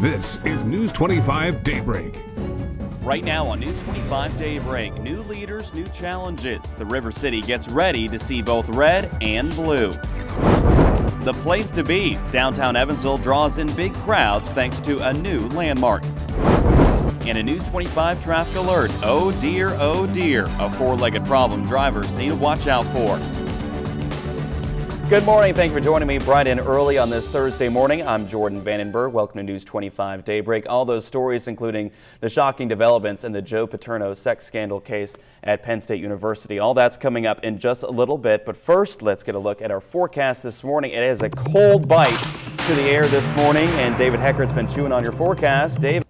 This is News 25 Daybreak. Right now on News 25 Daybreak, new leaders, new challenges. The River City gets ready to see both red and blue. The place to be. Downtown Evansville draws in big crowds thanks to a new landmark. And a News 25 traffic alert. Oh dear, a four-legged problem drivers need to watch out for. Good morning. Thank you for joining me bright and early on this Thursday morning. I'm Jordan Vandenberg. Welcome to News 25 Daybreak. All those stories, including the shocking developments in the Joe Paterno sex scandal case at Penn State University. All that's coming up in just a little bit. But first, let's get a look at our forecast this morning. It is a cold bite to the air this morning, and David Heckert's been chewing on your forecast. Dave.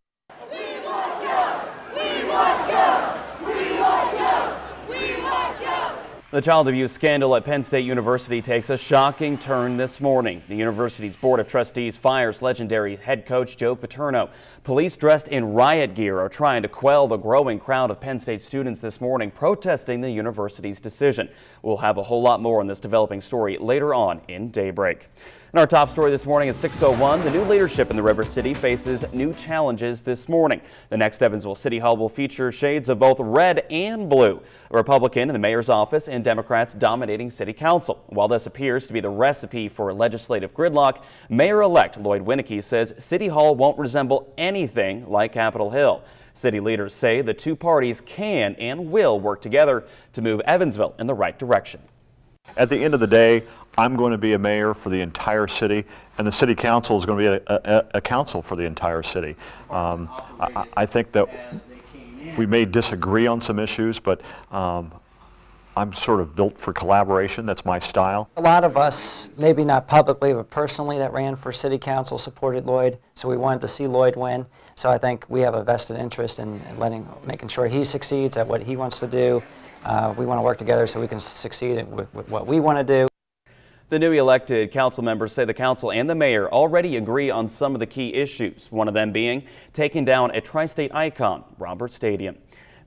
The child abuse scandal at Penn State University takes a shocking turn this morning. The university's Board of Trustees fires legendary head coach Joe Paterno. Police dressed in riot gear are trying to quell the growing crowd of Penn State students this morning protesting the university's decision. We'll have a whole lot more on this developing story later on in Daybreak. And our top story this morning at 6:01, the new leadership in the River City faces new challenges this morning. The next Evansville City Hall will feature shades of both red and blue. A Republican in the mayor's office and Democrats dominating City Council. While this appears to be the recipe for legislative gridlock, Mayor-elect Lloyd Winnecke says City Hall won't resemble anything like Capitol Hill. City leaders say the two parties can and will work together to move Evansville in the right direction. At the end of the day, I'm going to be a mayor for the entire city, and the city council is going to be a council for the entire city. I think that we may disagree on some issues, but I'm sort of built for collaboration. That's my style. A lot of us, maybe not publicly, but personally, that ran for city council supported Lloyd, so we wanted to see Lloyd win. So I think we have a vested interest in making sure he succeeds at what he wants to do. We want to work together so we can succeed with what we want to do. The newly elected council members say the council and the mayor already agree on some of the key issues, one of them being taking down a tri-state icon, Robert Stadium.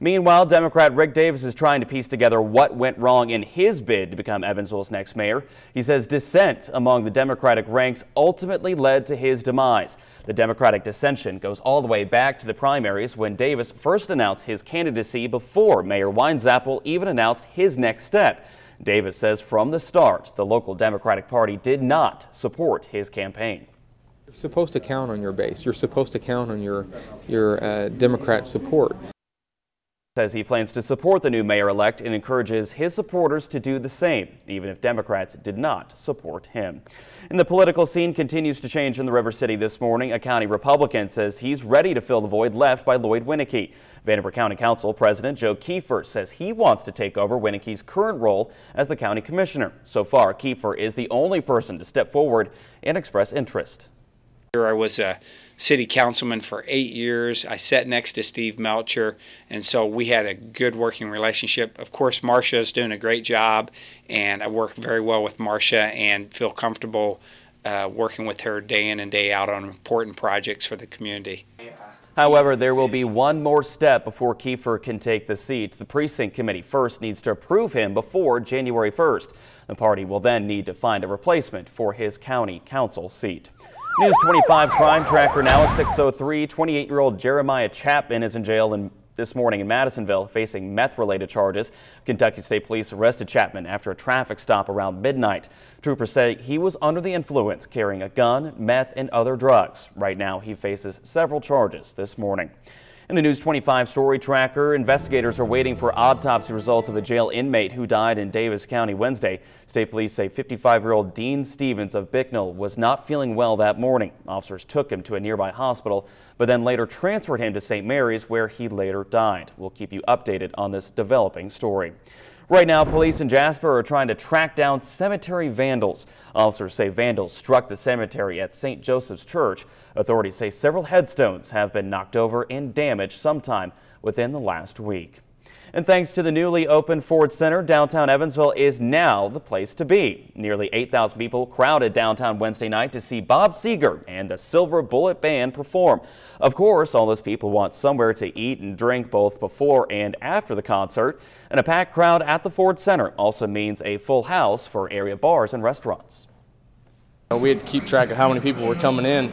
Meanwhile, Democrat Rick Davis is trying to piece together what went wrong in his bid to become Evansville's next mayor. He says dissent among the Democratic ranks ultimately led to his demise. The Democratic dissension goes all the way back to the primaries when Davis first announced his candidacy before Mayor Weinzappel even announced his next step. Davis says from the start, the local Democratic Party did not support his campaign. You're supposed to count on your base. You're supposed to count on your Democrat support. Says he plans to support the new mayor-elect and encourages his supporters to do the same, even if Democrats did not support him. And the political scene continues to change in the River City this morning. A county Republican says he's ready to fill the void left by Lloyd Winnecke. Vandenberg County Council President Joe Kiefer says he wants to take over Winnecke's current role as the county commissioner. So far, Kiefer is the only person to step forward and express interest. I was a city councilman for 8 years. I sat next to Steve Melcher, and so we had a good working relationship. Of course, Marcia is doing a great job, and I work very well with Marcia and feel comfortable working with her day in and day out on important projects for the community. However, there will be one more step before Kiefer can take the seat. The precinct committee first needs to approve him before January 1st. The party will then need to find a replacement for his county council seat. News 25 Crime Tracker now at 6:03. 28-year-old Jeremiah Chapman is in jail this morning in Madisonville facing meth-related charges. Kentucky State Police arrested Chapman after a traffic stop around midnight. Troopers say he was under the influence, carrying a gun, meth, and other drugs. Right now, he faces several charges this morning. In the News 25 Story Tracker, investigators are waiting for autopsy results of the jail inmate who died in Davis County Wednesday. State police say 55-year-old Dean Stevens of Bicknell was not feeling well that morning. Officers took him to a nearby hospital, but then later transferred him to St. Mary's, where he later died. We'll keep you updated on this developing story. Right now, police in Jasper are trying to track down cemetery vandals. Officers say vandals struck the cemetery at St. Joseph's Church. Authorities say several headstones have been knocked over and damaged sometime within the last week. And thanks to the newly opened Ford Center, downtown Evansville is now the place to be. Nearly 8,000 people crowded downtown Wednesday night to see Bob Seger and the Silver Bullet Band perform. Of course, all those people want somewhere to eat and drink both before and after the concert. And a packed crowd at the Ford Center also means a full house for area bars and restaurants. We had to keep track of how many people were coming in,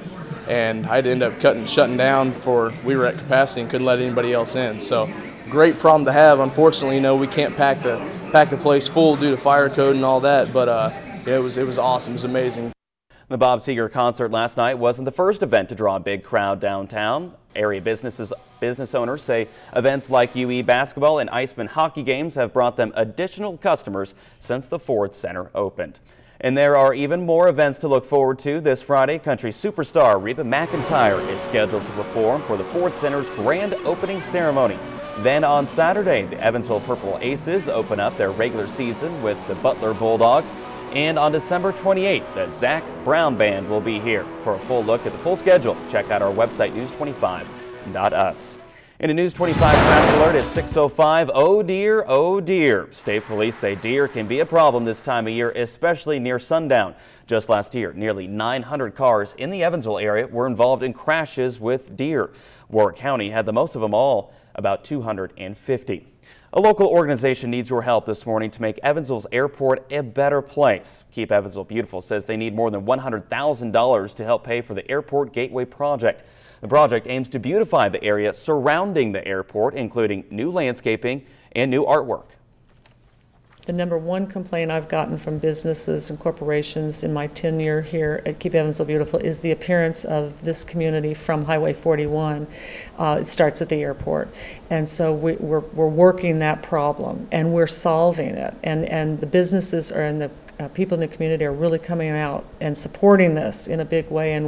and I had to end up shutting down before we were at capacity and couldn't let anybody else in. So great problem to have. Unfortunately, we can't pack the place full due to fire code and all that, but yeah, it was awesome. It was amazing. The Bob Seger concert last night wasn't the first event to draw a big crowd downtown. Area business owners say events like UE basketball and Iceman hockey games have brought them additional customers since the Ford Center opened. And there are even more events to look forward to this Friday. Country superstar Reba McEntire is scheduled to perform for the Ford Center's grand opening ceremony. Then on Saturday, the Evansville Purple Aces open up their regular season with the Butler Bulldogs. And on December 28th, the Zach Brown Band will be here. For a full look at the full schedule, check out our website, news25.us. In a News 25 traffic alert at 6:05, oh dear, oh dear. State police say deer can be a problem this time of year, especially near sundown. Just last year, nearly 900 cars in the Evansville area were involved in crashes with deer. Warwick County had the most of them all, about 250. A local organization needs your help this morning to make Evansville's airport a better place. Keep Evansville Beautiful says they need more than $100,000 to help pay for the Airport Gateway project. The project aims to beautify the area surrounding the airport, including new landscaping and new artwork. The number one complaint I've gotten from businesses and corporations in my tenure here at Keep Evansville Beautiful is the appearance of this community from Highway 41. It starts at the airport. And so we're working that problem, and we're solving it. And the businesses and the people in the community are really coming out and supporting this in a big way. And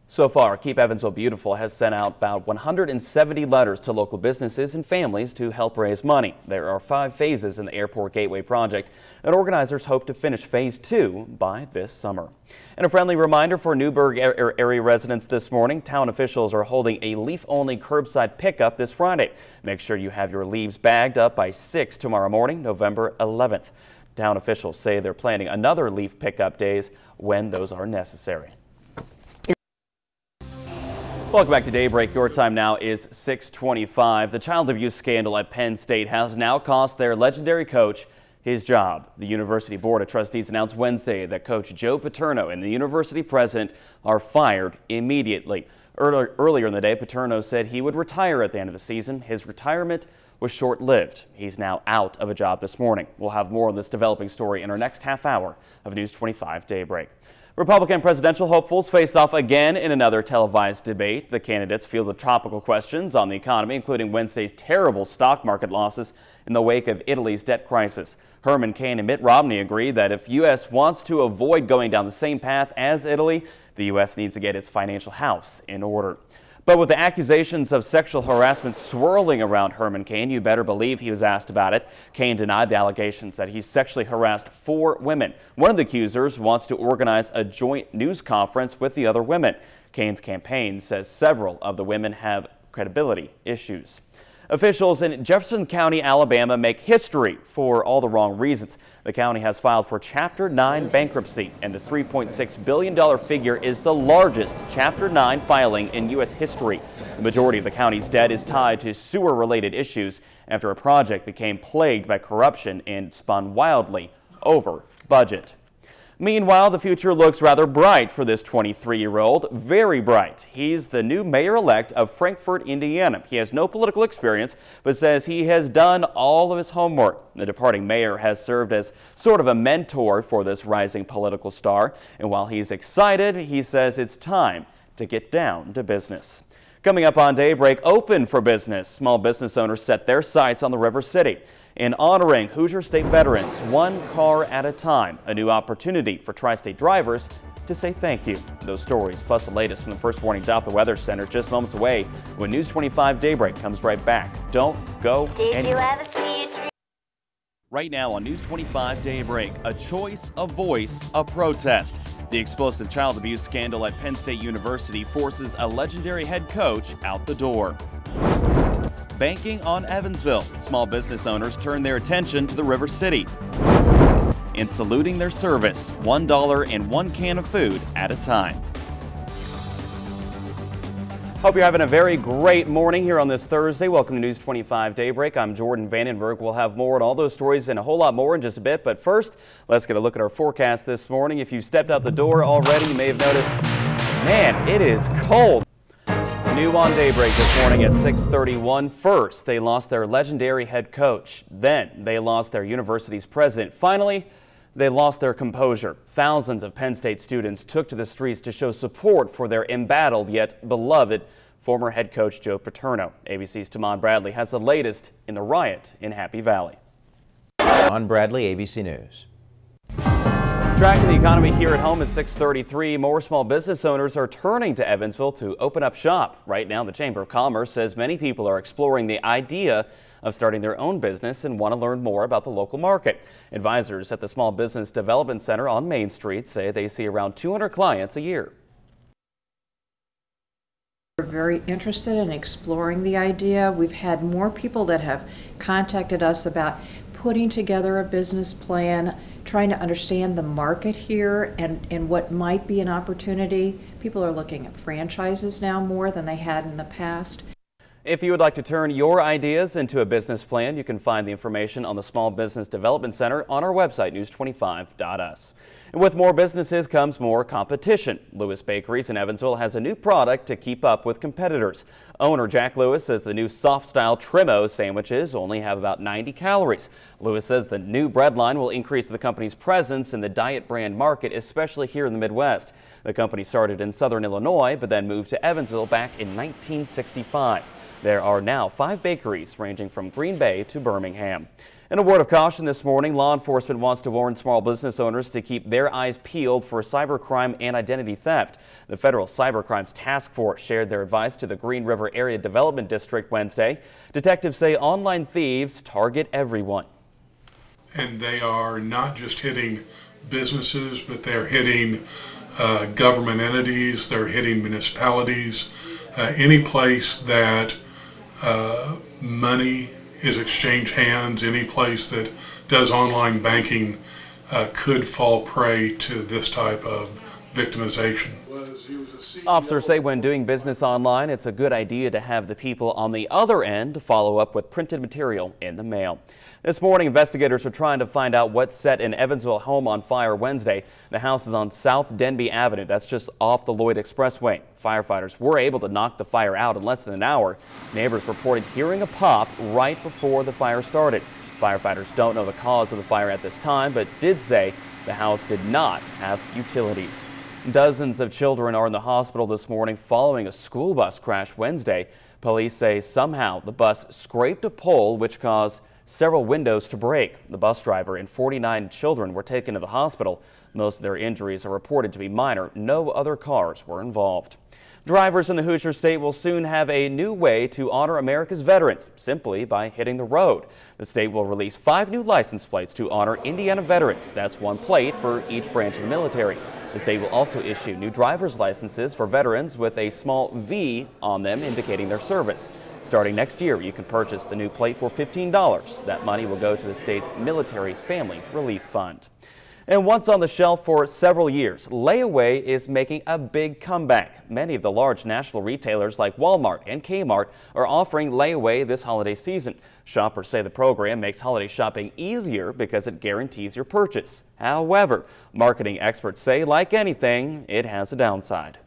so far, Keep Evansville Beautiful has sent out about 170 letters to local businesses and families to help raise money. There are 5 phases in the Airport Gateway project, and organizers hope to finish phase 2 by this summer. And a friendly reminder for Newburgh area residents this morning, town officials are holding a leaf-only curbside pickup this Friday. Make sure you have your leaves bagged up by 6 tomorrow morning, November 11th. Town officials say they're planning another leaf pickup days when those are necessary. Welcome back to Daybreak. Your time now is 6:25. The child abuse scandal at Penn State has now cost their legendary coach his job. The University Board of Trustees announced Wednesday that Coach Joe Paterno and the university president are fired immediately. Earlier in the day, Paterno said he would retire at the end of the season. His retirement was short-lived. He's now out of a job this morning. We'll have more on this developing story in our next half hour of News 25 Daybreak. Republican presidential hopefuls faced off again in another televised debate. The candidates fielded topical questions on the economy, including Wednesday's terrible stock market losses in the wake of Italy's debt crisis. Herman Cain and Mitt Romney agreed that if U.S. wants to avoid going down the same path as Italy, the U.S. needs to get its financial house in order. But with the accusations of sexual harassment swirling around Herman Cain, you better believe he was asked about it. Cain denied the allegations that he sexually harassed 4 women. One of the accusers wants to organize a joint news conference with the other women. Cain's campaign says several of the women have credibility issues. Officials in Jefferson County, Alabama make history for all the wrong reasons. The county has filed for Chapter 9 bankruptcy, and the $3.6 billion figure is the largest Chapter 9 filing in U.S. history. The majority of the county's debt is tied to sewer-related issues after a project became plagued by corruption and spun wildly over budget. Meanwhile, the future looks rather bright for this 23-year-old. Very bright. He's the new mayor-elect of Frankfort, Indiana. He has no political experience, but says he has done all of his homework. The departing mayor has served as sort of a mentor for this rising political star. And while he's excited, he says it's time to get down to business. Coming up on Daybreak, open for business. Small business owners set their sights on the River City. In honoring Hoosier State veterans, one car at a time, a new opportunity for Tri-State drivers to say thank you. Those stories, plus the latest from the First Warning Doppler Weather Center, just moments away when News 25 Daybreak comes right back. Don't go anywhere. Right now on News 25 Daybreak, a choice, a voice, a protest. The explosive child abuse scandal at Penn State University forces a legendary head coach out the door. Banking on Evansville. Small business owners turn their attention to the River City. And saluting their service, $1 and 1 can of food at a time. Hope you're having a very great morning here on this Thursday. Welcome to News 25 Daybreak. I'm Jordan Vandenberg. We'll have more on all those stories and a whole lot more in just a bit. But first, let's get a look at our forecast this morning. If you stepped out the door already, you may have noticed, man, it is cold. New on Daybreak this morning at 6:31. First, they lost their legendary head coach. Then they lost their university's president. Finally, they lost their composure. Thousands of Penn State students took to the streets to show support for their embattled yet beloved former head coach Joe Paterno. ABC's Tamon Bradley has the latest in the riot in Happy Valley. On Bradley, ABC News. Tracking the economy here at home at 6:33, more small business owners are turning to Evansville to open up shop. Right now, the Chamber of Commerce says many people are exploring the idea of starting their own business and want to learn more about the local market. Advisors at the Small Business Development Center on Main Street say they see around 200 clients a year. We're very interested in exploring the idea. We've had more people that have contacted us about putting together a business plan, trying to understand the market here and what might be an opportunity. People are looking at franchises now more than they had in the past. If you would like to turn your ideas into a business plan, you can find the information on the Small Business Development Center on our website, news25.us. And with more businesses comes more competition. Lewis Bakeries in Evansville has a new product to keep up with competitors. Owner Jack Lewis says the new soft-style Trim-O sandwiches only have about 90 calories. Lewis says the new bread line will increase the company's presence in the diet brand market, especially here in the Midwest. The company started in southern Illinois, but then moved to Evansville back in 1965. There are now 5 bakeries ranging from Green Bay to Birmingham. And a word of caution this morning, law enforcement wants to warn small business owners to keep their eyes peeled for cybercrime and identity theft. The Federal Cybercrimes Task Force shared their advice to the Green River Area Development District Wednesday. Detectives say online thieves target everyone. And they are not just hitting businesses, but they're hitting government entities, they're hitting municipalities, any place that money is exchanged hands, any place that does online banking could fall prey to this type of victimization. Officers say when doing business online, it's a good idea to have the people on the other end follow up with printed material in the mail. This morning, investigators are trying to find out what set an Evansville home on fire Wednesday. The house is on South Denby Avenue. That's just off the Lloyd Expressway. Firefighters were able to knock the fire out in less than an hour. Neighbors reported hearing a pop right before the fire started. Firefighters don't know the cause of the fire at this time, but did say the house did not have utilities. Dozens of children are in the hospital this morning following a school bus crash Wednesday. Police say somehow the bus scraped a pole, which caused several windows to break. The bus driver and 49 children were taken to the hospital. Most of their injuries are reported to be minor. No other cars were involved. Drivers in the Hoosier State will soon have a new way to honor America's veterans, simply by hitting the road. The state will release 5 new license plates to honor Indiana veterans. That's 1 plate for each branch of the military. The state will also issue new driver's licenses for veterans with a small V on them indicating their service. Starting next year, you can purchase the new plate for $15. That money will go to the state's Military Family Relief Fund. And once on the shelf for several years, layaway is making a big comeback. Many of the large national retailers like Walmart and Kmart are offering layaway this holiday season. Shoppers say the program makes holiday shopping easier because it guarantees your purchase. However, marketing experts say, like anything, it has a downside.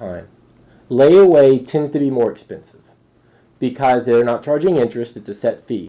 All right. Layaway tends to be more expensive because they're not charging interest, it's a set fee.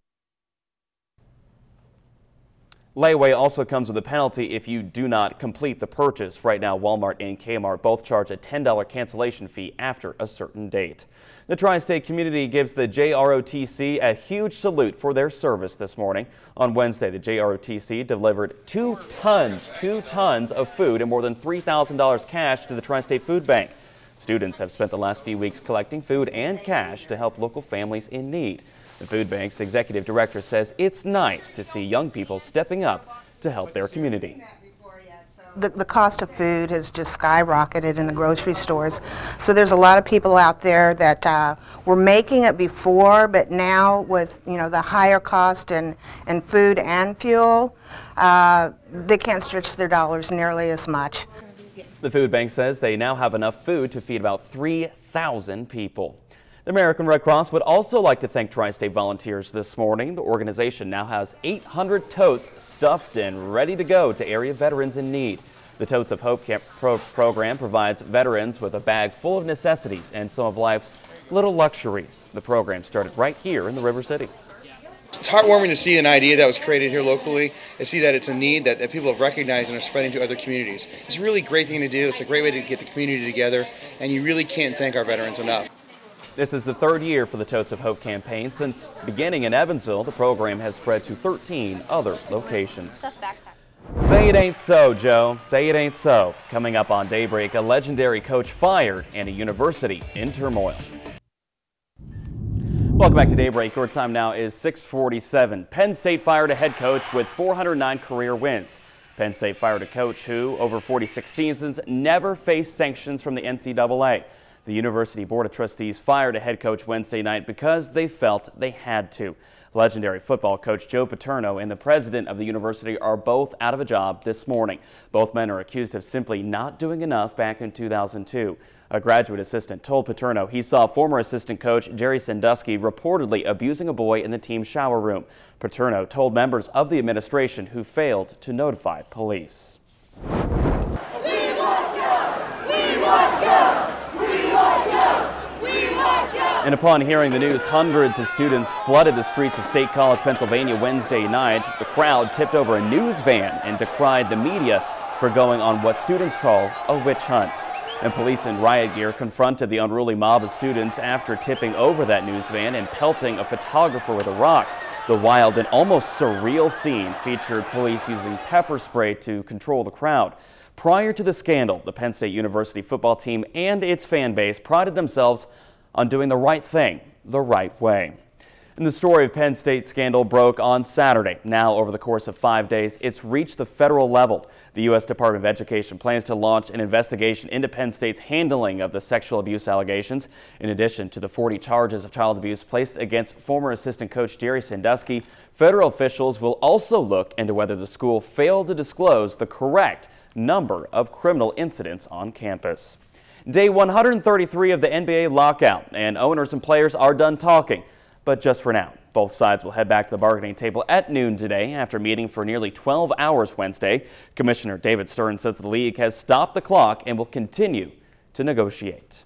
Layaway also comes with a penalty if you do not complete the purchase. Right now, Walmart and Kmart both charge a $10 cancellation fee after a certain date. The Tri-State community gives the JROTC a huge salute for their service this morning. On Wednesday, the JROTC delivered 2 tons of food and more than $3,000 cash to the Tri-State Food Bank. Students have spent the last few weeks collecting food and cash to help local families in need. The food bank's executive director says it's nice to see young people stepping up to help their community. The cost of food has just skyrocketed in the grocery stores. So there's a lot of people out there that were making it before, but now with the higher cost in food and fuel, they can't stretch their dollars nearly as much. The food bank says they now have enough food to feed about 3,000 people. The American Red Cross would also like to thank Tri-State volunteers this morning. The organization now has 800 totes stuffed and ready to go to area veterans in need. The Totes of Hope program provides veterans with a bag full of necessities and some of life's little luxuries. The program started right here in the River City. It's heartwarming to see an idea that was created here locally, to see that it's a need that people have recognized and are spreading to other communities. It's a really great thing to do. It's a great way to get the community together, and you really can't thank our veterans enough. This is the third year for the Totes of Hope campaign. Since beginning in Evansville, the program has spread to 13 other locations. Say it ain't so, Joe. Say it ain't so. Coming up on Daybreak, a legendary coach fired and a university in turmoil. Welcome back to Daybreak. Your time now is 6:47. Penn State fired a head coach with 409 career wins. Penn State fired a coach who, over 46 seasons, never faced sanctions from the NCAA. The University Board of Trustees fired a head coach Wednesday night because they felt they had to. Legendary football coach Joe Paterno and the president of the university are both out of a job this morning. Both men are accused of simply not doing enough back in 2002. A graduate assistant told Paterno he saw former assistant coach Jerry Sandusky reportedly abusing a boy in the team's shower room. Paterno told members of the administration who failed to notify police. We want you! We want you! We want you! We want you! And upon hearing the news, hundreds of students flooded the streets of State College, Pennsylvania Wednesday night. The crowd tipped over a news van and decried the media for going on what students call a witch hunt. And police in riot gear confronted the unruly mob of students after tipping over that news van and pelting a photographer with a rock. The wild and almost surreal scene featured police using pepper spray to control the crowd. Prior to the scandal, the Penn State University football team and its fan base prided themselves on doing the right thing, the right way. And the story of Penn State scandal broke on Saturday. Now, over the course of 5 days, it's reached the federal level. The U.S. Department of Education plans to launch an investigation into Penn State's handling of the sexual abuse allegations. In addition to the 40 charges of child abuse placed against former assistant coach Jerry Sandusky, federal officials will also look into whether the school failed to disclose the correct number of criminal incidents on campus. Day 133 of the NBA lockout, and owners and players are done talking. But just for now, both sides will head back to the bargaining table at noon today after meeting for nearly 12 hours Wednesday. Commissioner David Stern says the league has stopped the clock and will continue to negotiate.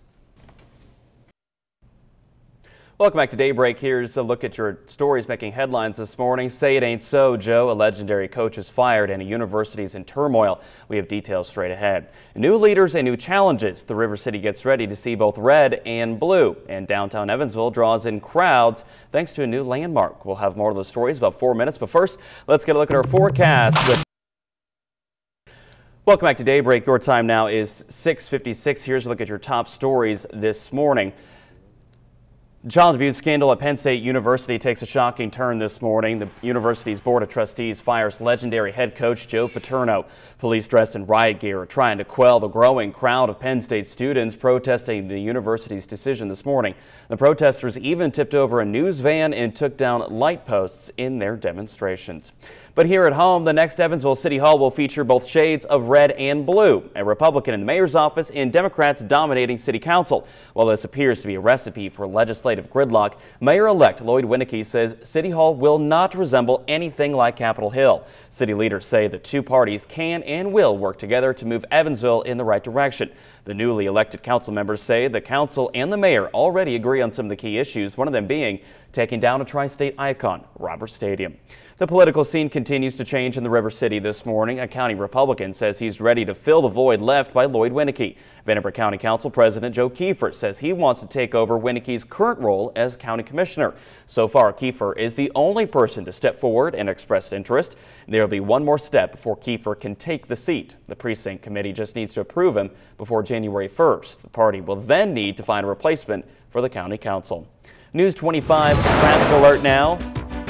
Welcome back to Daybreak. Here's a look at your stories making headlines this morning. Say it ain't so, Joe. A legendary coach is fired and a university is in turmoil. We have details straight ahead. New leaders and new challenges. The River City gets ready to see both red and blue. And downtown Evansville draws in crowds thanks to a new landmark. We'll have more of those stories about 4 minutes. But first, let's get a look at our forecast. Welcome back to Daybreak. Your time now is 6:56. Here's a look at your top stories this morning. Child abuse scandal at Penn State University takes a shocking turn this morning. The university's Board of Trustees fires legendary head coach Joe Paterno. Police dressed in riot gear are trying to quell the growing crowd of Penn State students protesting the university's decision this morning. The protesters even tipped over a news van and took down light posts in their demonstrations. But here at home, the next Evansville City Hall will feature both shades of red and blue, a Republican in the mayor's office and Democrats dominating city council. While this appears to be a recipe for legislative gridlock, Mayor-elect Lloyd Winnicky says City Hall will not resemble anything like Capitol Hill. City leaders say the two parties can and will work together to move Evansville in the right direction. The newly elected council members say the council and the mayor already agree on some of the key issues, one of them being taking down a tri-state icon, Roberts Stadium. The political scene continues to change in the River City this morning. A county Republican says he's ready to fill the void left by Lloyd Winnicky. Vanderbilt County Council President Joe Kiefer says he wants to take over Winnicky's current role as county commissioner. So far, Kiefer is the only person to step forward and express interest. There will be one more step before Kiefer can take the seat. The precinct committee just needs to approve him before January 1st. The party will then need to find a replacement for the county council. News 25 traffic alert now.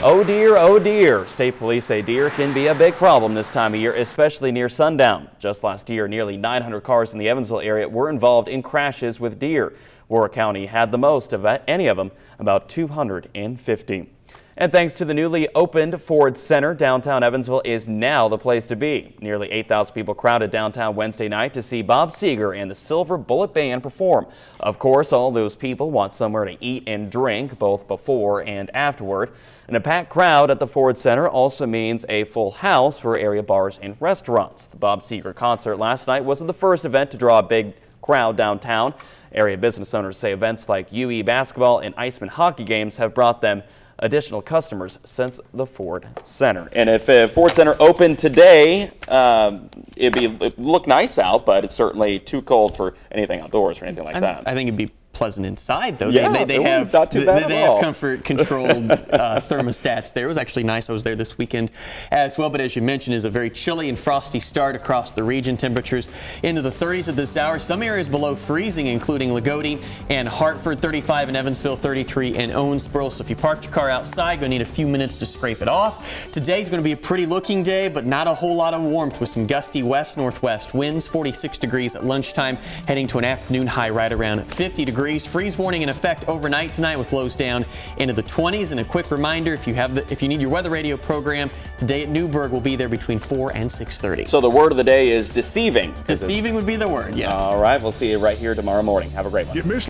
Oh dear, state police say deer can be a big problem this time of year, especially near sundown. Just last year, nearly 900 cars in the Evansville area were involved in crashes with deer. Warwick County had the most of any of them, about 250. And thanks to the newly opened Ford Center, downtown Evansville is now the place to be. Nearly 8,000 people crowded downtown Wednesday night to see Bob Seger and the Silver Bullet Band perform. Of course, all those people want somewhere to eat and drink both before and afterward. And a packed crowd at the Ford Center also means a full house for area bars and restaurants. The Bob Seger concert last night wasn't the first event to draw a big crowd downtown. Area business owners say events like UE basketball and Iceman hockey games have brought them additional customers since the Ford Center. And if Ford Center opened today, it'd look nice out, but it's certainly too cold for anything outdoors or anything like that. I think it'd be pleasant inside, though. Yeah, they have not too bad they have comfort-controlled thermostats there. It was actually nice. I was there this weekend as well, but as you mentioned, is a very chilly and frosty start across the region. Temperatures into the 30s at this hour. Some areas below freezing, including Lagodi and Hartford, 35 in Evansville, 33 in Owensboro. So if you parked your car outside, you're going to need a few minutes to scrape it off. Today's going to be a pretty looking day, but not a whole lot of warmth with some gusty west-northwest winds. 46 degrees at lunchtime, heading to an afternoon high right around 50 degrees. Freeze warning in effect overnight tonight with lows down into the 20s. And a quick reminder, if you need your weather radio program today at Newburgh, will be there between 4 and 6:30. So the word of the day is deceiving. Deceiving would be the word, yes. All right, we'll see you right here tomorrow morning. Have a great one.